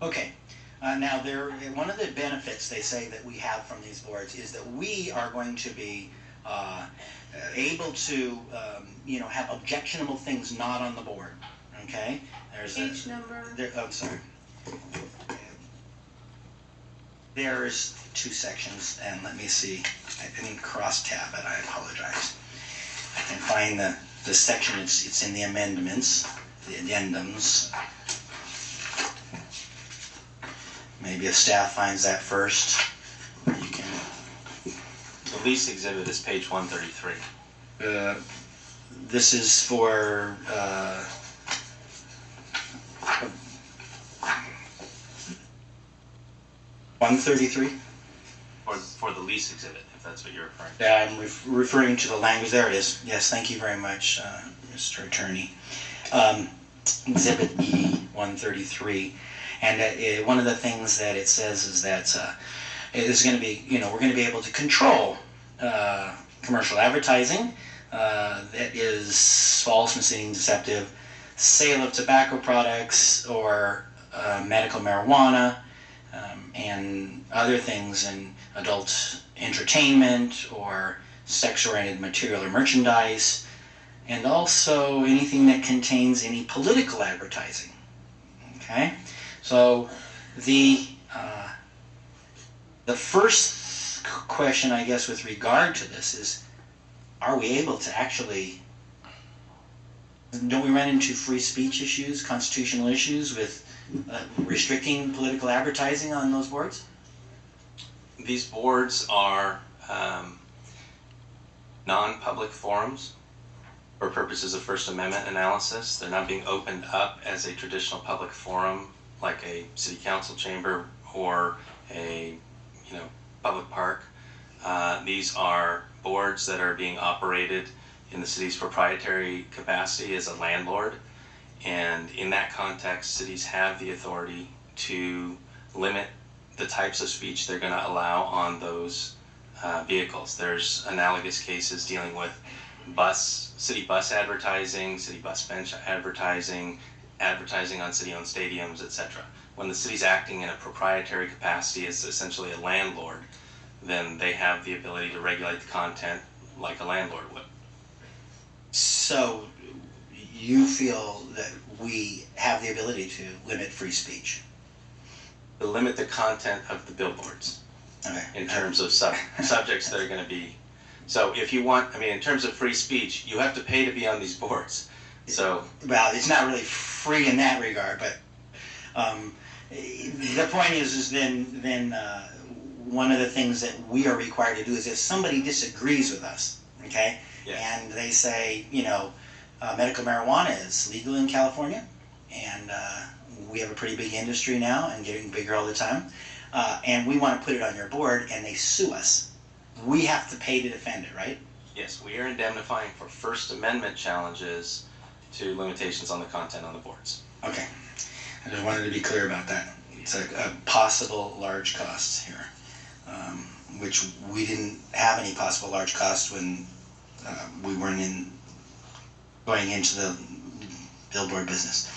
Okay. Now, one of the benefits they say that we have from these boards is that we are going to be able to, have objectionable things not on the board. Okay. There's Page number. Sorry. There's two sections, and let me see. I didn't cross tab it. I apologize. I can find the section. It's in the amendments, the addendums. Maybe if staff finds that first, you can. The lease exhibit is page 133. This is for 133. For the lease exhibit, if that's what you're referring to. Yeah, I'm referring to the language. There it is. Yes, thank you very much, Mr. Attorney. Exhibit E 133. And one of the things that it says is that it is going to be, we're going to be able to control commercial advertising that is false, misleading, deceptive, sale of tobacco products or medical marijuana, and other things in adult entertainment or sex-oriented material or merchandise, and also anything that contains any political advertising. Okay? So the first question, I guess, with regard to this is, are we able to actually, don't we run into free speech issues, constitutional issues with restricting political advertising on those boards? These boards are non-public forums for purposes of First Amendment analysis. They're not being opened up as a traditional public forum like a city council chamber or a public park. These are boards that are being operated in the city's proprietary capacity as a landlord, and in that context, cities have the authority to limit the types of speech they're going to allow on those vehicles. There's analogous cases dealing with city bus advertising, city bus bench advertising, advertising on city-owned stadiums, etc. When the city's acting in a proprietary capacity as essentially a landlord, then they have the ability to regulate the content like a landlord would. So you feel that we have the ability to limit free speech? To limit the content of the billboards. Okay. In terms of subjects that are going to be. So if you want, in terms of free speech, you have to pay to be on these boards. So. Well, it's not really free in that regard, but the point is then one of the things that we are required to do is if somebody disagrees with us, okay, yeah. And they say, medical marijuana is legal in California, and we have a pretty big industry now and getting bigger all the time, and we want to put it on your board, and they sue us. We have to pay to defend it, right? Yes, we are indemnifying for First Amendment challenges to limitations on the content on the boards. Okay. I just wanted to be clear about that. It's a possible large cost here, which we didn't have any possible large cost when we weren't going into the billboard business.